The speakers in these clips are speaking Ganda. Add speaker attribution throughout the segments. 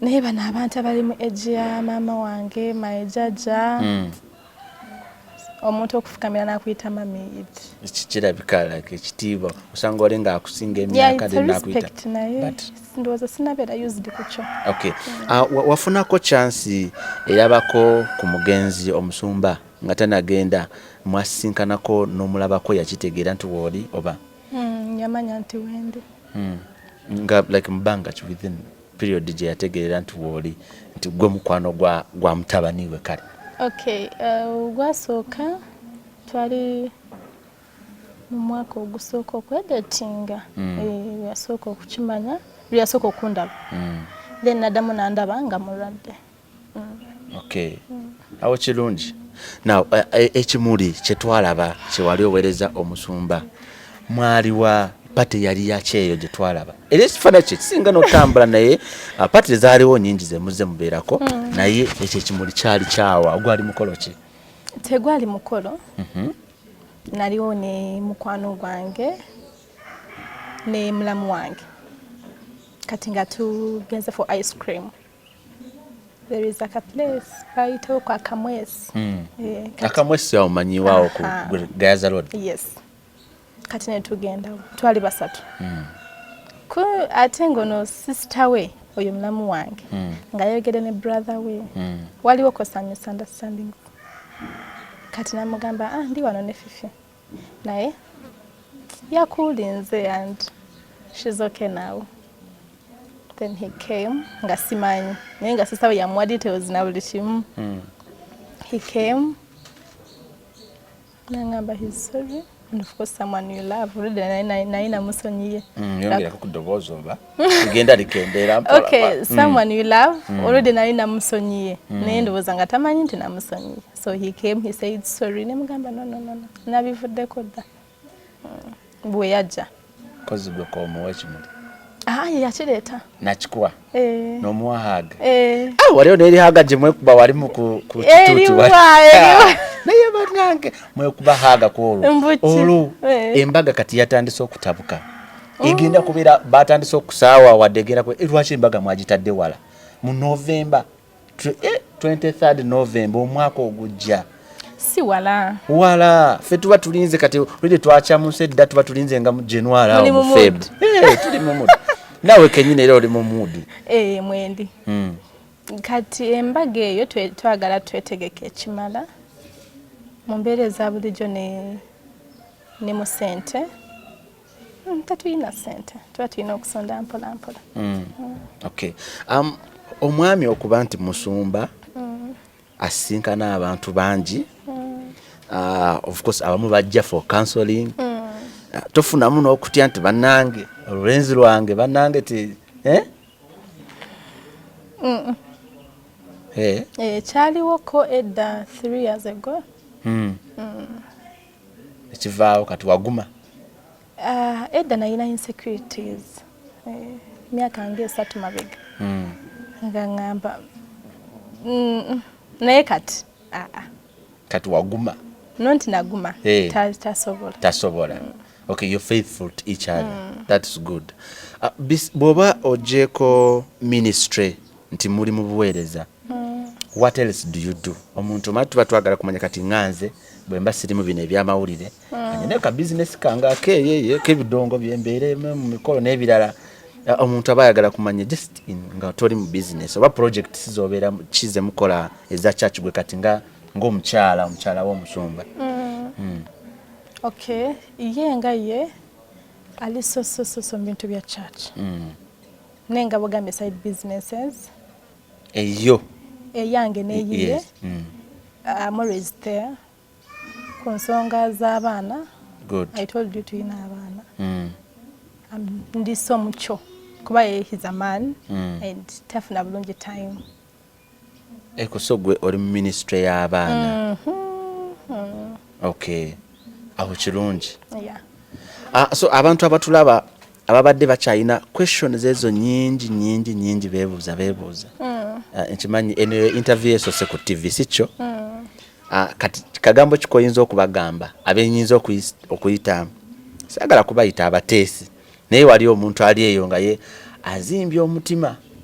Speaker 1: naye bano abantu abali mu age ya maama wange majjajja omuntu okufukamira n'akuyita mami
Speaker 2: kirabika like ekitiibwa osanga oli ng'akusinga emyaka
Speaker 1: n'akuyita naye ndowooza sinabeera used ku kyo.
Speaker 2: Okay. Wafunako chansi erabako ku mugenzi omusumba nga tanagenda mwasinkanako n'omulabako yakitegeera nti wooli oba
Speaker 1: yamanya nti wendi
Speaker 2: nga like mbanga within period gye yategeera nti wooli nti gwe mukwano gwa mutabani we kale.
Speaker 1: Okay, gwasooka twali mu mwaka ogusooka okwedetinga yasooka okukimanya yasooka okundaba then naddamu nandaba nga mulwadde.
Speaker 2: Okay. Awo kirungi. Now ekimuli kyetwalaba kyewali owereza omusumba mwaliwa pate yali yakyeyo gye twalaba era ekifana kye kisinga n'otambula naye pate zaaliwo nyingi ze muze mubeerako naye ekyo ekimuli kyali kyawa gwali mukolo ki?
Speaker 1: Tegwali mukolo. Naliwo ne mukwano gwange ne mulamu wange kati nga tugenze for ice cream. There is like a place bayitawo kwa Kamwesi.
Speaker 2: Akamwesi omanyiwaawo ku Gaza Road?
Speaker 1: Yes. Kati ne tugenda twali basatu. Ate ngono sister we oyo mulamu wange nga yogere ne brother we waliwo ko some misunderstandings. Kati namugamba ndi wano ne Fifi naye yakulinze and she's okay now. Then he came nga simanyi naye nga sister we yamuwa details na buli kimu. He came nangamba he's sorry and of course someone you love already naina musonyiye
Speaker 2: yongera kukudobooza oba kugenda likendera mpola.
Speaker 1: Okay, someone you love already naina musonyiye naye ndowooza nga tamanyi nti namusonyiye. So he came, he said sorry ne mugamba no nabivuddeko dda bwe yajja
Speaker 2: kozi gwe komuwa ekimuli
Speaker 1: yakireeta
Speaker 2: nakikuwa n'omuwa haga waliwo n'eri haga gye mwekuba wali mu kituuti naye bannange mwekuba haga olwo embaga kati yatandise okutabuka egenda kubeera batandise okusaawa wadde egenda lwaki embaga mwagitadde wala mu November 23rd November omwaka ogujja
Speaker 1: si
Speaker 2: wala ffe tuba tulinze kati olwedde twakyamusa edda tuba tulinze nga mu January awo mu Feb tuli mu mood nawe kenyine era oli mu mood
Speaker 1: mwendi kati embaga eyo twagala twetegeke ekimala mu mbeera eza bulijjo ne mu ssente tetulina ssente tuba tulina okusonda mpola mpola.
Speaker 2: Okay. Omwami okuba nti musumba asinkana abantu bangi of course abamu bajja for counseling tofunamu n'okutya nti bannange olulenzi lwange bannange ti
Speaker 1: kyaliwoko edda 3 years ago.
Speaker 2: Ekivaawo kati waguma?
Speaker 1: Edda nalina insecurities myaka nga 3 mabega nga ngamba naye kati
Speaker 2: kati waguma?
Speaker 1: Nonti naguma tasobola. Okay, you're faithful to each other. That's good.
Speaker 2: Bwoba ogyeko ministry nti muli mu buweereza what else do you do? Omuntu matu tuba twagala kumanya kati nganze bwe mba sirimu bino ebyamawulire anyene ka business kanga akeyeye kebidongo byembeere mu mikolo n'ebirala omuntu aba ayagala kumanya just nga toli mu business oba project sizobeera kize mukola eza church gwe kati ng'omukyala w'omusumba.
Speaker 1: Okay, ye ali so bintu bya church nenga bogambe side businesses
Speaker 2: eyo
Speaker 1: eyange neyiye. I'm always there ku nsonga z'abaana.
Speaker 2: Good.
Speaker 1: I told you tuyina abaana. Ndi so mucho kuba he's a man and tafuna bulungi time.
Speaker 2: So gwe oli mu ministry y'abaana. Okay. Aho kirungi.
Speaker 1: Yeah.
Speaker 2: So abantu abatulaba ababadde bakyayina questions ezo nyingi beebuuza. Nkimanyi eno interview esose ku TV sikyo. Kati kagambo kikoyinza okubagamba abenyinza okuyita sagala kubayita abateesi naye wali omuntu ali eyo nga ye azimbye omutima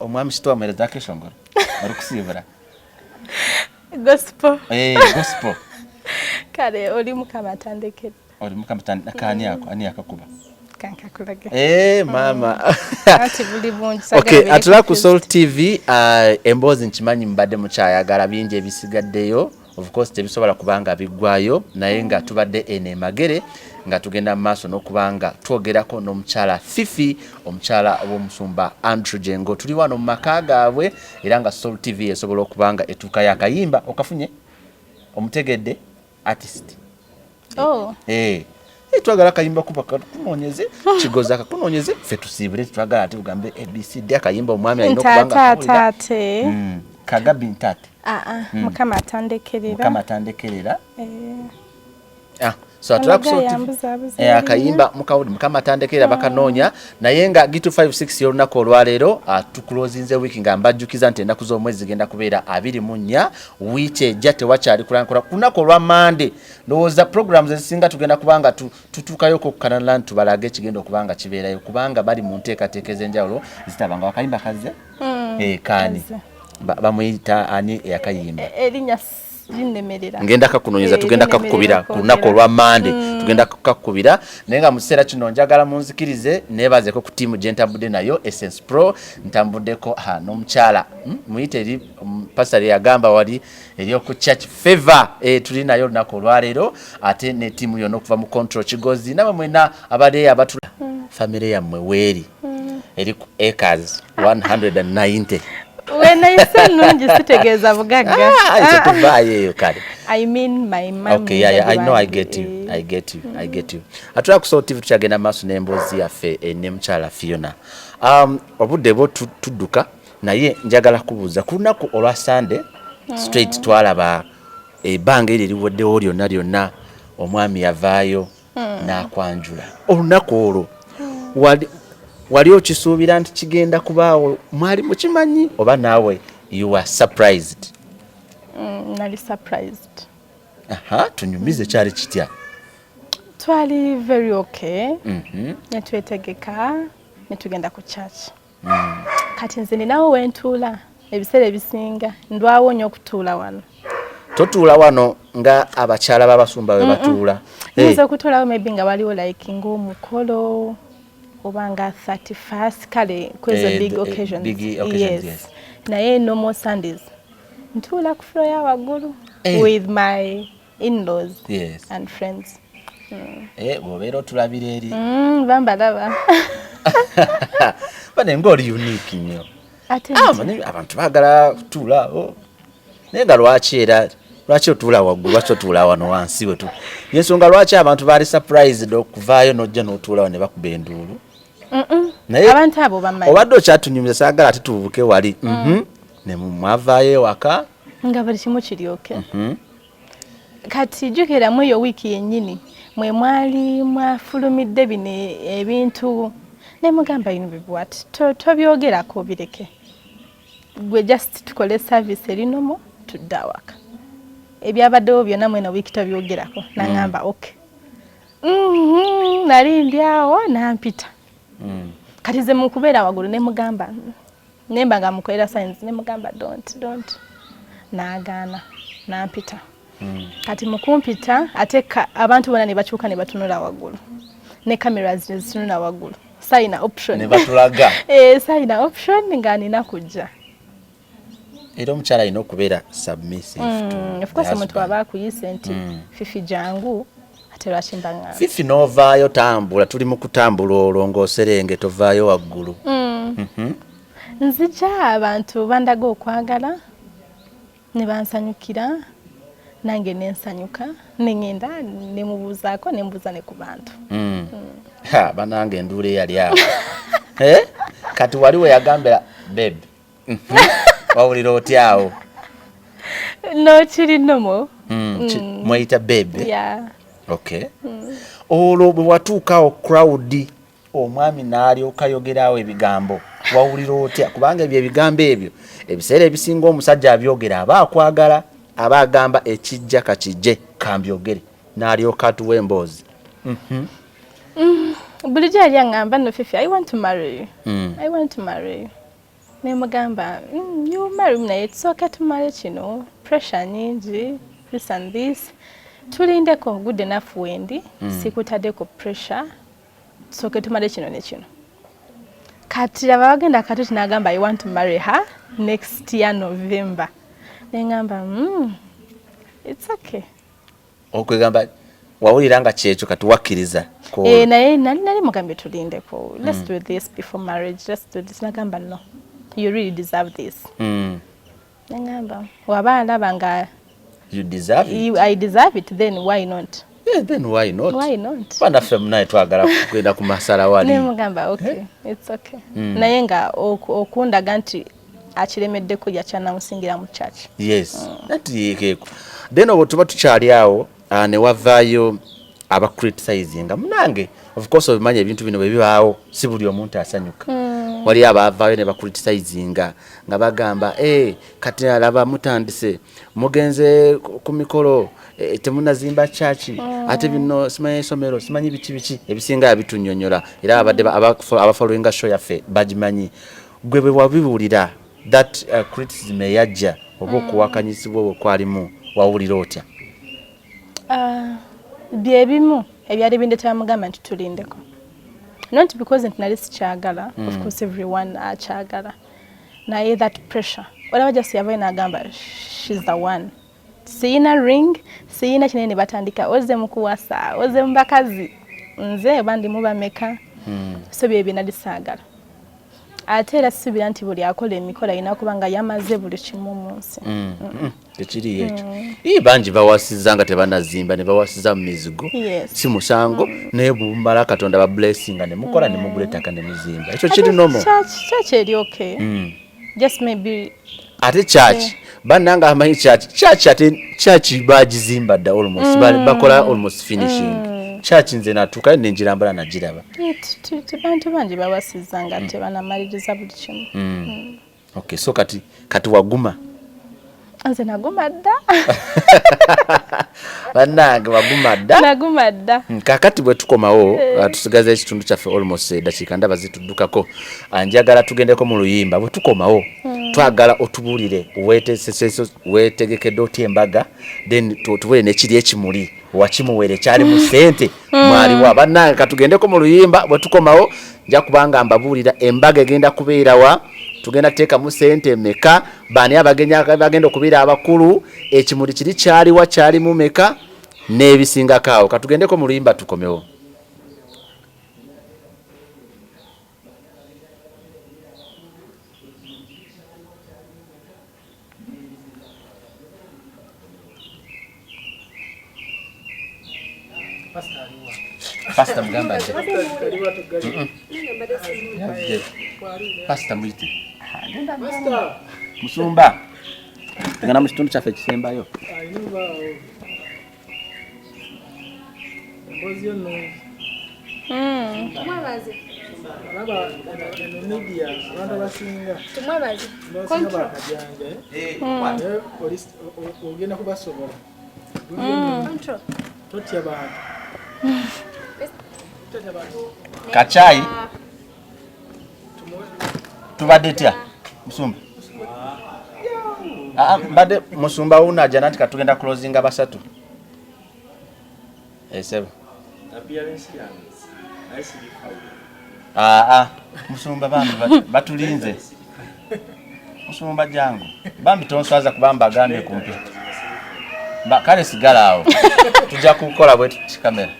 Speaker 2: omwami sitwa mwereza keshongoro olukusibura
Speaker 1: gospel
Speaker 2: gospel
Speaker 1: kale oli mukama atandekere
Speaker 2: oli mukama kani yako ani akakuba
Speaker 1: kankakulage
Speaker 2: mama
Speaker 1: ati buli bungi
Speaker 2: okay atula ku Soul TV embozi nkimanyi mbadde mukyayagala bingi ebisigaddeyo of course tebisobola kubanga biggwayo naye nga tubadde ene magere nga tugenda maaso n'okubanga twogerako n'omukyala Fifi omukyala w'omusumba Andrew Jengo tuli wano mu maka gaabwe era nga Soul TV esobola okubanga etuukayo akayimba okafunye omutegedde artist twagala akayimba kuba kakunonyeze kigoza kakunonyeze ffe tusiibule twagala ate tugambe ABCD akayimba omwami alina okubanga kagabi ntate
Speaker 1: mukama atandekerera
Speaker 2: so akayimba mukawudi mukama atandekerera bakanoonya naye nga gitu 56 y'olunaku olwaleero tukulozinze wiiki nga mbajjukiza nti ennaku z'omwezi zigenda kubeera 24 wiiki ejja tewakyali kulankula ku lunaku olwa Monday ndowooza programs ezisinga tugenda kubanga tutuukayo okukkanala nti tubalage ekigenda okubanga kibeerayo kubanga bali mu nteekateeka ez'enjawulo zitabanga wakayimba kaze kaani bamuyita ani eyakayimba
Speaker 1: elinya linnemerera
Speaker 2: ngenda kakunonyeza tugenda kakukubira ku lunaku olwa Monday tugenda kakukubira naye nga mu kiseera kino njagala munzikirize neebazeko ku tiimu gye ntambudde nayo Essence Pro ntambuddeko n'omukyala muyite eri pastor yagamba wali eri oku church favor tuli nayo olunaku olwaleero ate ne tiimu yonna okuva mu control kigozi namwe mwena abadde abatula family yammwe weeri eri ku acres 190
Speaker 1: when I say nungi sitegeeza bugagga
Speaker 2: kale
Speaker 1: I mean my mom
Speaker 2: okay yeah, I know I get you atula ku Soul TV tukyagenda maaso n'emboozi yaffe ne mukyala Fiona obudde bwo tudduka naye njagala kubuuza ku lunaku olwa Sunday straight twalaba ebbanga eri liweddewo lyonna omwami yavaayo n'akwanjula olunaku olwo wali okisuubira nti kigenda kubaawo mwali mukimanyi oba naawe you are surprised?
Speaker 1: Nali surprised.
Speaker 2: Tunyumize kyali kitya?
Speaker 1: Twali very okay. Netwetegeka netugenda ku church. Kati nze ninawo wentuula ebiseera ebisinga ndwawo nnyo okutuula wano.
Speaker 2: Totuula wano nga abakyala b'abasumba we batuula?
Speaker 1: Nze kutuulawo maybe nga waliwo like ng'omukolo obanga 31st kale kwezo big occasions. Yes. Naye normal Sundays ntuula ku floor ya waggulu with my in-laws and friends.
Speaker 2: Gobeera otulabira eri.
Speaker 1: Bambalaba.
Speaker 2: Bane ng'oli unique nnyo. Abantu baagala kutuula. Naye nga lwaki otuula waggulu lwaki otuula wano wansi wetu? Yensonga lwaki abantu baali surprised okuvaayo n'ojja n'otuulawo ne bakuba enduulu?
Speaker 1: Abantu abo bamanyi.
Speaker 2: Obadde okyatunyumiza saagala ate tubuuke wali. Ne mwavaayo ewaka
Speaker 1: nga buli kimu kiryoke. Kati jjukiramu eyo wiiki yennyini mwe mwali mwafulumidde bino ebintu ne mugamba bwati tobyogerako bireke gwe just tukole service erinomo tudde awaka ebyabaddewo byonna mwena wiiki tobyogerako nangamba okay. Nali ndi awo nampita kati ze mukubeera waggulu ne mugamba nemba nga mukolera signs ne mugamba don't naagaana nampita. Kati mukumpita ateka abantu bonna ne bakyuka ne batunula waggulu ne cameras ne zitunula waggulu sign option
Speaker 2: ne batulaga
Speaker 1: sign option nga nina kujja
Speaker 2: era omukyala alina okubeera submissive
Speaker 1: of course omuntu aba akuyise nti Fifi jangu ate lwaki mbanga
Speaker 2: Fifi novaayo tambula tuli mu kutambula olwo ng'oserenge tovaayo waggulu.
Speaker 1: Nzija abantu bandaga okwagala ne bansanyukira nange nensanyuka nengenda nemubuuzaako nembuuza ne ku bantu.
Speaker 2: Banange enduula eyali awo. Kati wali we yagambira babe wawulira otya awo?
Speaker 1: No kiri nomo.
Speaker 2: Mweyita babe?
Speaker 1: Yeah.
Speaker 2: Okay. Olwo bwe watuukawo crowd omwami n'alyoka yogeraawo ebigambo wawulira otya? Kubanga ebyo ebigambo ebyo ebiseera ebisinga omusajja abyogera aba akwagala aba agamba ekijja kakijje kambyogere n'alyoka atuwa emboozi.
Speaker 1: bulijjo yali aŋŋamba no Fifi, I want to marry you. I want to marry you. Ne mugamba, you marry me naye it's okay to marry kino. Pressure nyingi, this and this. Tulindeko good enough wendi, sikutaddeko pressure. It's okay to marry kino ne kino. Kati laba bagenda katuti n'agamba I want to marry her next year November. Ne ngamba, it's okay.
Speaker 2: Okwegamba wawulira nga kyekyo kati wakkiriza
Speaker 1: naye nali mugambye tulindeko, let's do this before marriage, let's do this. Nagamba no, you really deserve this. Nagamba waba alaba nga
Speaker 2: you deserve it.
Speaker 1: I deserve it, then why not?
Speaker 2: Yeah, then why not?
Speaker 1: Why not?
Speaker 2: Banaffe munaye twagala kugenda ku masala wali.
Speaker 1: Ne mugamba okay, it's okay. Naye nga okundaga nti akiremeddeko yakyanamusingira mu church.
Speaker 2: Yes, nati yekeeko. Then obwo tuba tukyali awo ne wavaayo aba criticizing munange, of course obimanya ebintu bino bwe bibaawo si buli omuntu asanyuka. Wali abavaayo ne ba criticizing nga bagamba kati alaba mutandise mugenze ku mikolo temunazimba church ate bino simanyi somero simanyi biki ebisinga yabitunnyonnyola era abadde abafollowinga show yaffe bagimanyi. Gwe bwe wabibuulira that criticism yajja oba okuwakanyisibwa bwe kwalimu wawulira otya?
Speaker 1: Byebimu ebyali bindeetera mugamba nti tulindeko, not because nti nali sikyagala, of course everyone akyagala, naye that pressure olaba just yavayo n'agamba she's the one, siyina ring siyina kinene batandika oze mukuwasa oze mubakazi nze bandi mubameka, so bye nali saagala. Ate era sibira nti buli akola emikola alina kuba nga yamaze buli kimu mu nsi.
Speaker 2: Tekiri ekyo. Bangi bawasizza nga tebanazimba ne bawasiza mu mizigo. Si musango naye bumala Katonda ba blessing ne mukola ne mugula ettaka ne muzimba. Ekyo kiri normal.
Speaker 1: Church eri okay. Just maybe
Speaker 2: ate church bananga amanyi church ate church bagizimba da almost bakola almost finishing. Church nze natuka nenjirambala najiraba.
Speaker 1: Bantu bangi bawasiza nga tebanamaliriza buli kimu.
Speaker 2: Okay, so kati waguma.
Speaker 1: Nze naguma dda.
Speaker 2: Bannange waguma dda.
Speaker 1: Naguma dda.
Speaker 2: Kakati bwe tukomawo tusigaza ekitundu kyaffe almost dakika ndaba zituddukako. Anjagala tugendeko mu luyimba bwe tukomawo. Twagala otubuulire weetegekedde otya embaga then tubuulire nekiri ekimuli wakimuwere kyali mu ssente mwaliwo. Bannange katugendeko mu luyimba bwe tukomawo nja kubanga mbabuulira embaga egenda kubeerawa, tugenda teeka mu ssente meka, bani abagenda okubeera abakulu, ekimuli kiri kyaliwa kyali mu meka n'ebisingako awo. Katugendeko mu luyimba tukomewo. Pastor mgamba je. Pastor mwite. Pastor. Musumba. Tengana mu kitundu kyaffe kisembayo.
Speaker 3: Mbozi ono.
Speaker 4: Mwabaze.
Speaker 3: Alaba media abantu abasinga.
Speaker 4: Tumwabaze.
Speaker 3: Control. Police ogenda kubasobola.
Speaker 4: Control.
Speaker 3: Totya bantu.
Speaker 2: Kachai. Tubadde tya Musumba. Mbadde Musumba unaja nati katugenda closing abasatu. Sebo.
Speaker 5: Appearance yange.
Speaker 2: Musumba bambi batulinze. Musumba jangu. Bambi tonswaza kubamba gande kumpi. Kale sigala awo. Tujja kukola bwe tukamera.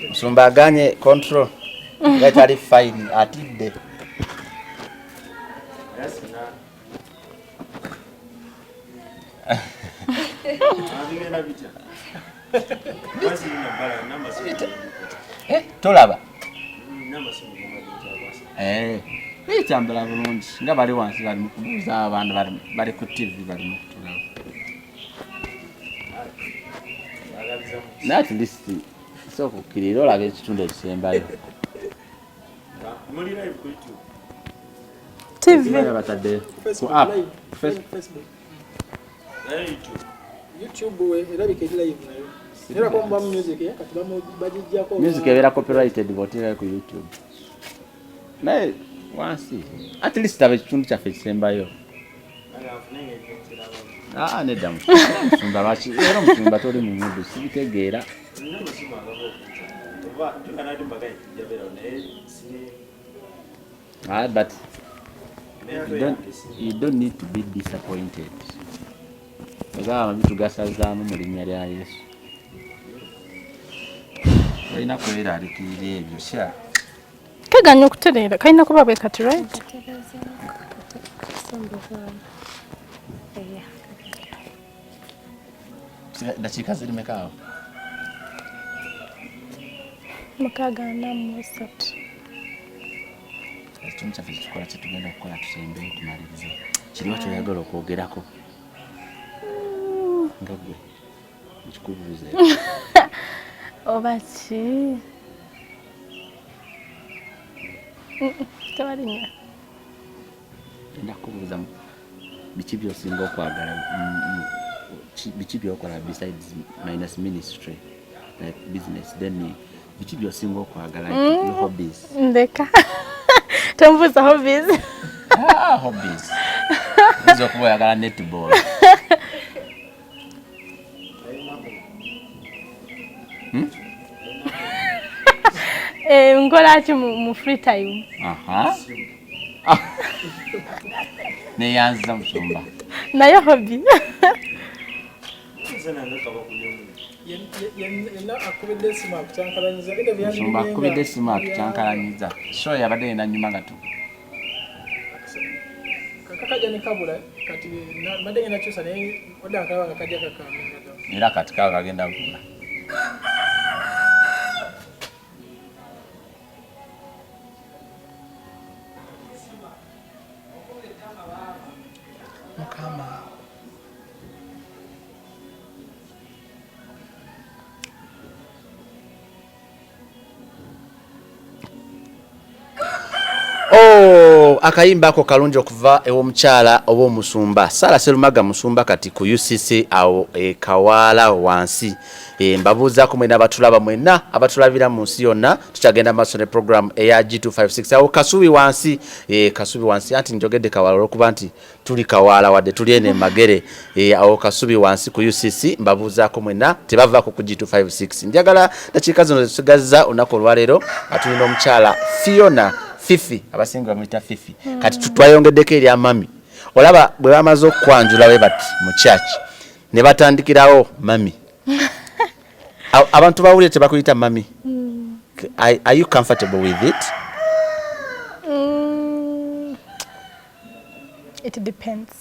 Speaker 2: Musumba aganye control. Gatali fine atidde. Tolaba. Bitambula bulungi nga bali wansi bali mu kubuuza abantu bali ku TV bali mu kutulaba. At least so kukirira olaga ekitundu ekisembayo.
Speaker 5: Muli live ku YouTube.
Speaker 1: TV.
Speaker 2: Batadde ku app Facebook.
Speaker 5: YouTube.
Speaker 3: YouTube we erabika eri live nayo. Era ko mba music kati bajijjako.
Speaker 2: Music ebeera copyrighted bw'oteera ku YouTube. Naye wansi at least abe ekitundu kyaffe kisembayo. Nedda musumba lwaki era omusumba toli mu mudu sibitegeera. But you don't need to be disappointed. Ogamba bitu gasazaamu mu linnya lya Yesu. Olina kweraliikirira ebyo sha.
Speaker 1: Kaganya okutereera kalina kuba bwe kati right?
Speaker 2: Dakiika ziri meka awo?
Speaker 1: 63.
Speaker 2: Ekitundu kyaffe kikola kye tugenda okukola tusembeyo tumalirize. Kiriwa kyoyagala okwogerako? Nga gwe ekikubuuze
Speaker 1: Oba ki? Tewalinya.
Speaker 2: Genda kubuuza biki by'osinga okwagala, biki by'okola besides minus ministry like business, then biki by'osinga okwagala your hobbies?
Speaker 1: Ndeka. Tombuuza hobbies.
Speaker 2: Hobbies. Oyinza okuba oyagala netball.
Speaker 1: Nkola ki mu free time?
Speaker 2: Neyanza musumba.
Speaker 1: Naye hobby.
Speaker 2: Musumba akubidde essimu akukyankalanyiza. So yabadde yena nnyuma gato.
Speaker 3: Kakaja ne kabula kati mbadde ngenda kyusa naye odda nkalaba nga kajja kakamenga.
Speaker 2: Era kati kawa kagenda kukula. Mukama. Akayimba ako kalungi okuva ew'omukyala oba omusumba Sara Serumaga musumba kati ku UCC awo Kawaala wansi. Mbabuuzaako mwena abatulaba mwena abatulabira mu nsi yonna tukyagenda maaso ne program eya G256 awo Kasubi wansi. Kasubi wansi anti njogedde Kawaala olwokuba nti tuli Kawaala wadde tuli ene Magere. Awo Kasubi wansi ku UCC mbabuuzaako mwena tebavaako ku G256. Njagala dakiika zino zitusigazza olunaku olwaleero atulina omukyala Fifi abasinga bamuyita Fifi. Kati tutwayongeddeko eri amami. Olaba bwe bamaze okwanjula we bati mu church ne batandikirawo mami. Abantu bawulire tebakuyita mami. Are you comfortable with it?
Speaker 1: It depends.